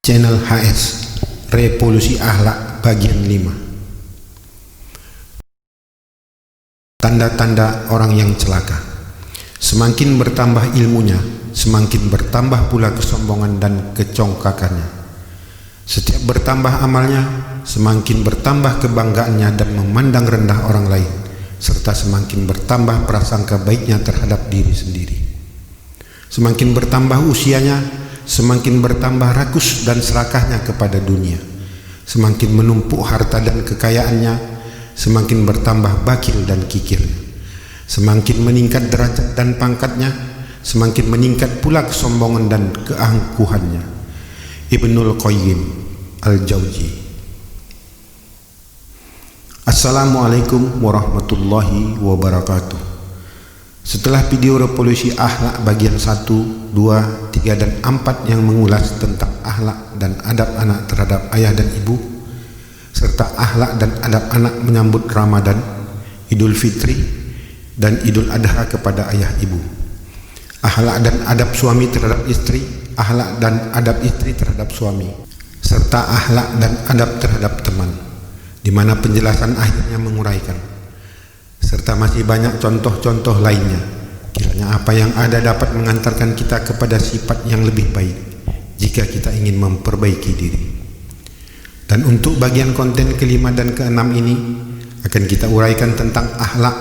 Channel HS Revolusi Akhlak bagian 5. Tanda-tanda orang yang celaka. Semakin bertambah ilmunya, semakin bertambah pula kesombongan dan kecongkakannya. Setiap bertambah amalnya, semakin bertambah kebanggaannya dan memandang rendah orang lain, serta semakin bertambah prasangka baiknya terhadap diri sendiri. Semakin bertambah usianya, semakin bertambah rakus dan serakahnya kepada dunia. Semakin menumpuk harta dan kekayaannya, semakin bertambah bakil dan kikirnya. Semakin meningkat derajat dan pangkatnya, semakin meningkat pula kesombongan dan keangkuhannya. Ibnul Qayyim Al-Jauzi. Assalamualaikum warahmatullahi wabarakatuh. Setelah video Revolusi Akhlak bagian 1, 2, 3, dan 4 yang mengulas tentang akhlak dan adab anak terhadap ayah dan ibu, serta akhlak dan adab anak menyambut Ramadan, Idul Fitri, dan Idul Adha kepada ayah ibu, akhlak dan adab suami terhadap istri, akhlak dan adab istri terhadap suami, serta akhlak dan adab terhadap teman, di mana penjelasan akhirnya menguraikan, serta masih banyak contoh-contoh lainnya. Kiranya apa yang ada dapat mengantarkan kita kepada sifat yang lebih baik jika kita ingin memperbaiki diri. Dan untuk bagian konten kelima dan keenam ini akan kita uraikan tentang akhlak,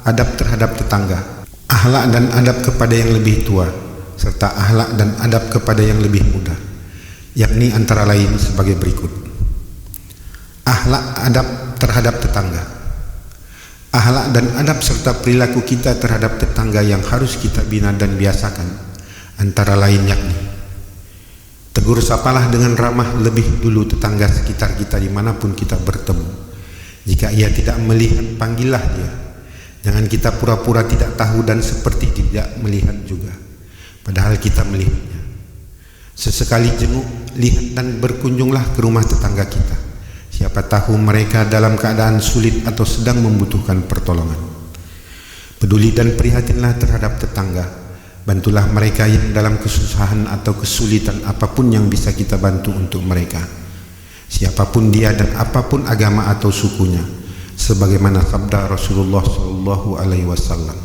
adab terhadap tetangga, akhlak dan adab kepada yang lebih tua, serta akhlak dan adab kepada yang lebih muda, yakni antara lain sebagai berikut. Akhlak adab terhadap tetangga. Akhlak dan adab serta perilaku kita terhadap tetangga yang harus kita bina dan biasakan antara lain yakni: tegur sapalah dengan ramah lebih dulu tetangga sekitar kita dimanapun kita bertemu. Jika ia tidak melihat, panggillah dia. Jangan kita pura-pura tidak tahu dan seperti tidak melihat juga, padahal kita melihatnya. Sesekali jenguk, lihat dan berkunjunglah ke rumah tetangga kita. Siapa tahu mereka dalam keadaan sulit atau sedang membutuhkan pertolongan. Peduli dan prihatinlah terhadap tetangga. Bantulah mereka yang dalam kesusahan atau kesulitan apapun yang bisa kita bantu untuk mereka, siapapun dia dan apapun agama atau sukunya, sebagaimana sabda Rasulullah SAW.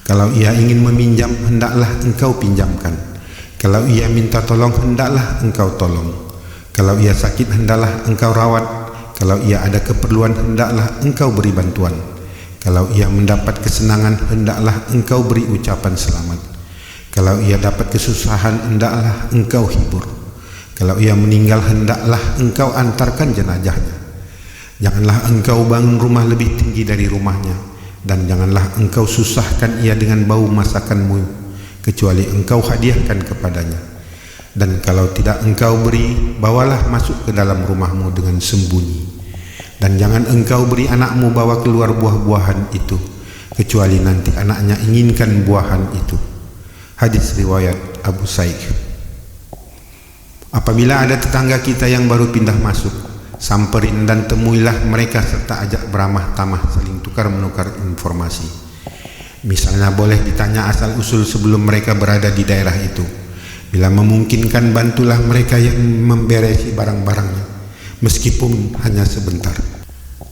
Kalau ia ingin meminjam, hendaklah engkau pinjamkan. Kalau ia minta tolong, hendaklah engkau tolong. Kalau ia sakit, hendaklah engkau rawat. Kalau ia ada keperluan, hendaklah engkau beri bantuan. Kalau ia mendapat kesenangan, hendaklah engkau beri ucapan selamat. Kalau ia dapat kesusahan, hendaklah engkau hibur. Kalau ia meninggal, hendaklah engkau antarkan jenazahnya. Janganlah engkau bangun rumah lebih tinggi dari rumahnya, dan janganlah engkau susahkan ia dengan bau masakanmu, kecuali engkau hadiahkan kepadanya. Dan kalau tidak engkau beri, bawalah masuk ke dalam rumahmu dengan sembunyi. Dan jangan engkau beri anakmu bawa keluar buah-buahan itu, kecuali nanti anaknya inginkan buahan itu. Hadis riwayat Abu Sa'id. Apabila ada tetangga kita yang baru pindah masuk, samperin dan temuilah mereka serta ajak beramah tamah, saling tukar-menukar informasi. Misalnya boleh ditanya asal-usul sebelum mereka berada di daerah itu. Bila memungkinkan, bantulah mereka yang memberesi barang-barangnya, meskipun hanya sebentar.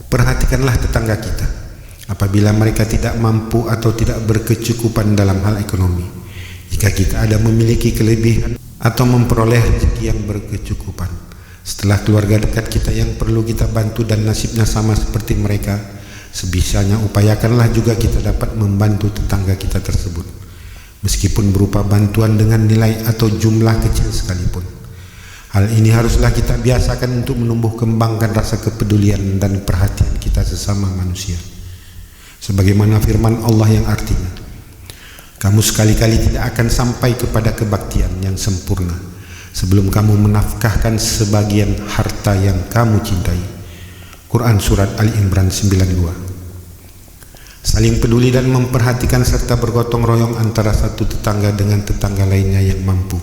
Perhatikanlah tetangga kita apabila mereka tidak mampu atau tidak berkecukupan dalam hal ekonomi. Jika kita ada memiliki kelebihan atau memperoleh rezeki yang berkecukupan, setelah keluarga dekat kita yang perlu kita bantu dan nasibnya sama seperti mereka, sebisanya upayakanlah juga kita dapat membantu tetangga kita tersebut, meskipun berupa bantuan dengan nilai atau jumlah kecil sekalipun. Hal ini haruslah kita biasakan untuk menumbuh kembangkan rasa kepedulian dan perhatian kita sesama manusia. Sebagaimana firman Allah yang artinya, kamu sekali-kali tidak akan sampai kepada kebaktian yang sempurna sebelum kamu menafkahkan sebagian harta yang kamu cintai. Quran Surat Ali Imran 92. Saling peduli dan memperhatikan serta bergotong royong antara satu tetangga dengan tetangga lainnya yang mampu,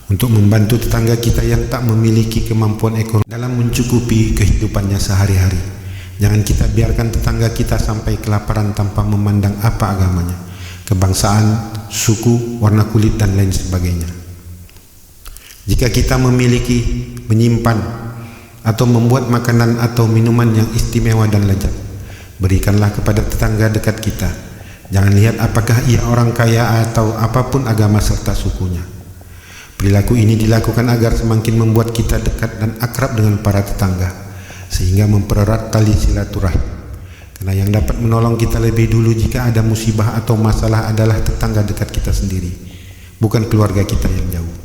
untuk membantu tetangga kita yang tak memiliki kemampuan ekonomi dalam mencukupi kehidupannya sehari-hari. Jangan kita biarkan tetangga kita sampai kelaparan tanpa memandang apa agamanya, kebangsaan, suku, warna kulit, dan lain sebagainya. Jika kita memiliki, menyimpan, atau membuat makanan atau minuman yang istimewa dan lezat, berikanlah kepada tetangga dekat kita. Jangan lihat apakah ia orang kaya atau apapun agama serta sukunya. Perilaku ini dilakukan agar semakin membuat kita dekat dan akrab dengan para tetangga, sehingga mempererat tali silaturahim. Karena yang dapat menolong kita lebih dulu jika ada musibah atau masalah adalah tetangga dekat kita sendiri, bukan keluarga kita yang jauh.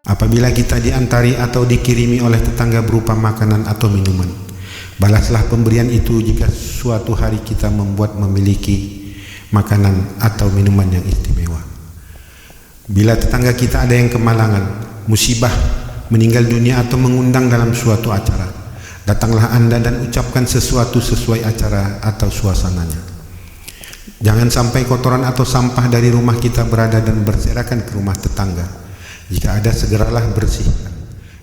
Apabila kita diantari atau dikirimi oleh tetangga berupa makanan atau minuman, balaslah pemberian itu jika suatu hari kita memiliki makanan atau minuman yang istimewa. Bila tetangga kita ada yang kemalangan, musibah, meninggal dunia atau mengundang dalam suatu acara, datanglah Anda dan ucapkan sesuatu sesuai acara atau suasananya. Jangan sampai kotoran atau sampah dari rumah kita berada dan berserakan ke rumah tetangga. Jika ada, segeralah bersihkan.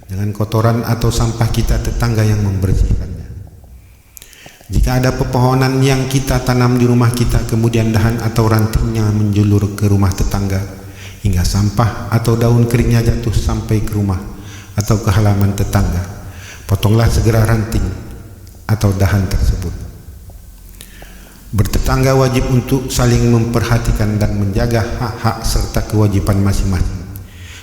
Jangan kotoran atau sampah kita tetangga yang membersihkannya. Jika ada pepohonan yang kita tanam di rumah kita, kemudian dahan atau rantingnya menjulur ke rumah tetangga, hingga sampah atau daun keringnya jatuh sampai ke rumah atau ke halaman tetangga, potonglah segera ranting atau dahan tersebut. Bertetangga wajib untuk saling memperhatikan dan menjaga hak-hak serta kewajiban masing-masing,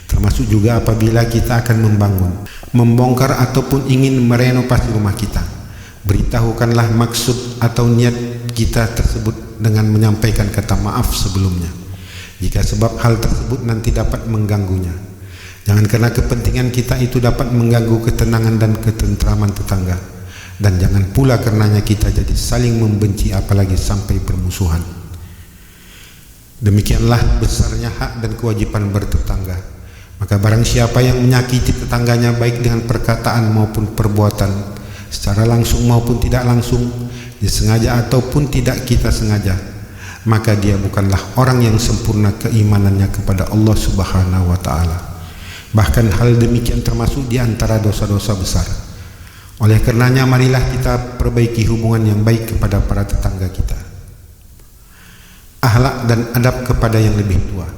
termasuk juga apabila kita akan membangun, membongkar ataupun ingin merenovasi rumah kita. Beritahukanlah maksud atau niat kita tersebut dengan menyampaikan kata maaf sebelumnya, jika sebab hal tersebut nanti dapat mengganggunya. Jangan karena kepentingan kita itu dapat mengganggu ketenangan dan ketentraman tetangga, dan jangan pula karenanya kita jadi saling membenci apalagi sampai bermusuhan. Demikianlah besarnya hak dan kewajiban bertetangga. Maka barang siapa yang menyakiti tetangganya baik dengan perkataan maupun perbuatan, secara langsung maupun tidak langsung, disengaja ataupun tidak kita sengaja, maka dia bukanlah orang yang sempurna keimanannya kepada Allah Subhanahu wa ta'ala. Bahkan hal demikian termasuk di antara dosa-dosa besar. Oleh karenanya marilah kita perbaiki hubungan yang baik kepada para tetangga kita. Akhlak dan adab kepada yang lebih tua.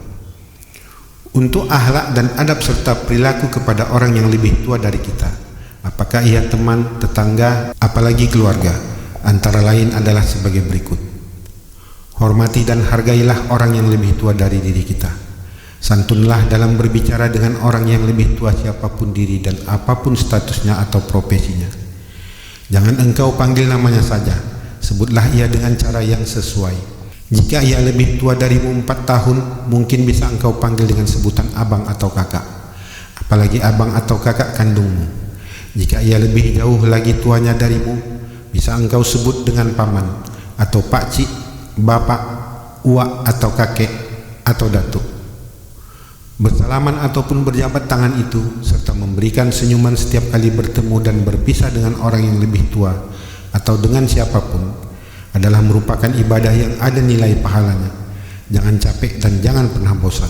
Untuk akhlak dan adab serta perilaku kepada orang yang lebih tua dari kita, apakah ia teman, tetangga, apalagi keluarga, antara lain adalah sebagai berikut. Hormati dan hargailah orang yang lebih tua dari diri kita. Santunlah dalam berbicara dengan orang yang lebih tua siapapun diri dan apapun statusnya atau profesinya. Jangan engkau panggil namanya saja, sebutlah ia dengan cara yang sesuai. Jika ia lebih tua darimu 4 tahun, mungkin bisa engkau panggil dengan sebutan abang atau kakak, apalagi abang atau kakak kandungmu. Jika ia lebih jauh lagi tuanya darimu, bisa engkau sebut dengan paman atau pakcik, bapak, uak atau kakek atau datuk. Bersalaman ataupun berjabat tangan itu serta memberikan senyuman setiap kali bertemu dan berpisah dengan orang yang lebih tua atau dengan siapapun adalah merupakan ibadah yang ada nilai pahalanya. Jangan capek dan jangan pernah bosan.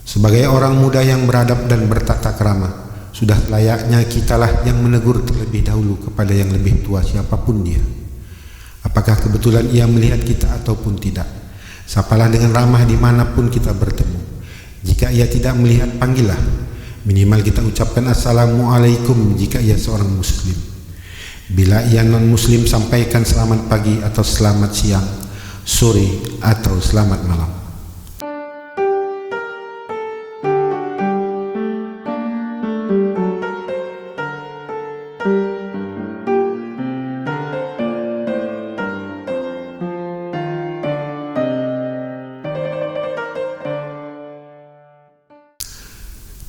Sebagai orang muda yang beradab dan bertata krama, sudah layaknya kitalah yang menegur terlebih dahulu kepada yang lebih tua siapapun dia. Apakah kebetulan ia melihat kita ataupun tidak, sapalah dengan ramah dimanapun kita bertemu. Jika ia tidak melihat, panggillah. Minimal kita ucapkan assalamualaikum jika ia seorang muslim. Bila ia non-muslim, sampaikan selamat pagi atau selamat siang, sore atau selamat malam.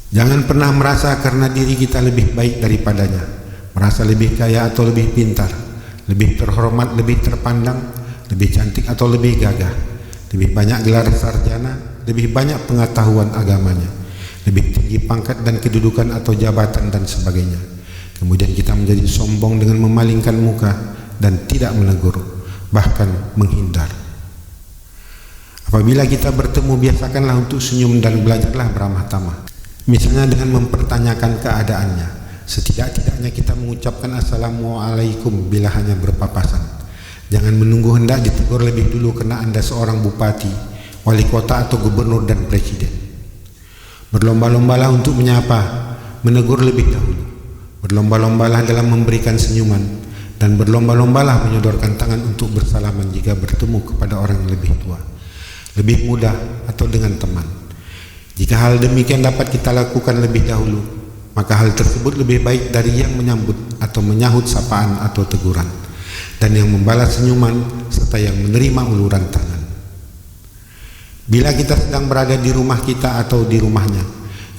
Jangan pernah merasa karena diri kita lebih baik daripadanya, merasa lebih kaya atau lebih pintar, lebih terhormat, lebih terpandang, lebih cantik atau lebih gagah, lebih banyak gelar sarjana, lebih banyak pengetahuan agamanya, lebih tinggi pangkat dan kedudukan atau jabatan dan sebagainya. Kemudian kita menjadi sombong dengan memalingkan muka dan tidak menegur, bahkan menghindar. Apabila kita bertemu, biasakanlah untuk senyum dan belajarlah beramah tamah. Misalnya dengan mempertanyakan keadaannya. Setidak-tidaknya kita mengucapkan Assalamualaikum bila hanya berpapasan. Jangan menunggu hendak ditegur lebih dulu karena Anda seorang bupati, wali kota atau gubernur dan presiden. Berlomba-lombalah untuk menyapa, menegur lebih dahulu. Berlomba-lombalah dalam memberikan senyuman, dan berlomba-lombalah menyodorkan tangan untuk bersalaman jika bertemu kepada orang yang lebih tua, lebih muda atau dengan teman. Jika hal demikian dapat kita lakukan lebih dahulu, maka hal tersebut lebih baik dari yang menyambut atau menyahut sapaan atau teguran, dan yang membalas senyuman serta yang menerima uluran tangan. Bila kita sedang berada di rumah kita atau di rumahnya,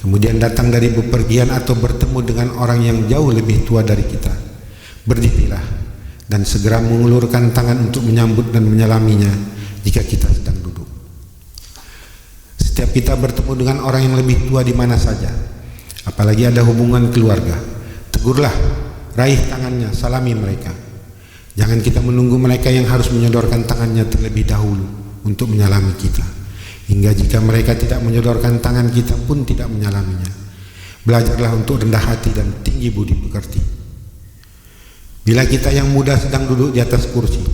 kemudian datang dari bepergian atau bertemu dengan orang yang jauh lebih tua dari kita, berdirilah dan segera mengulurkan tangan untuk menyambut dan menyalaminya jika kita sedang duduk. Setiap kita bertemu dengan orang yang lebih tua di mana saja, apalagi ada hubungan keluarga, tegurlah, raih tangannya, salami mereka. Jangan kita menunggu mereka yang harus menyodorkan tangannya terlebih dahulu untuk menyalami kita, hingga jika mereka tidak menyodorkan tangan, kita pun tidak menyalaminya. Belajarlah untuk rendah hati dan tinggi budi pekerti. Bila kita yang muda sedang duduk di atas kursi,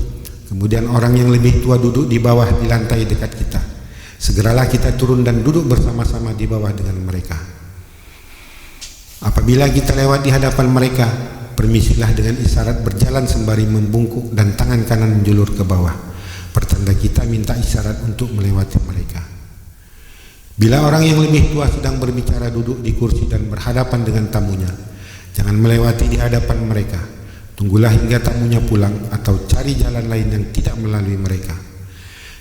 kemudian orang yang lebih tua duduk di bawah di lantai dekat kita, segeralah kita turun dan duduk bersama-sama di bawah dengan mereka. Apabila kita lewat di hadapan mereka, permisilah dengan isyarat berjalan sembari membungkuk dan tangan kanan menjulur ke bawah, pertanda kita minta isyarat untuk melewati mereka. Bila orang yang lebih tua sedang berbicara duduk di kursi dan berhadapan dengan tamunya, jangan melewati di hadapan mereka. Tunggulah hingga tamunya pulang atau cari jalan lain yang tidak melalui mereka.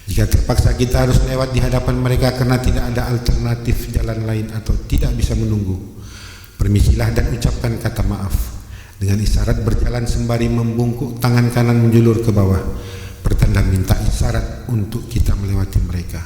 Jika terpaksa kita harus lewat di hadapan mereka karena tidak ada alternatif jalan lain atau tidak bisa menunggu, permisilah dan ucapkan kata maaf dengan isyarat berjalan sembari membungkuk tangan kanan menjulur ke bawah, pertanda minta isyarat untuk kita melewati mereka.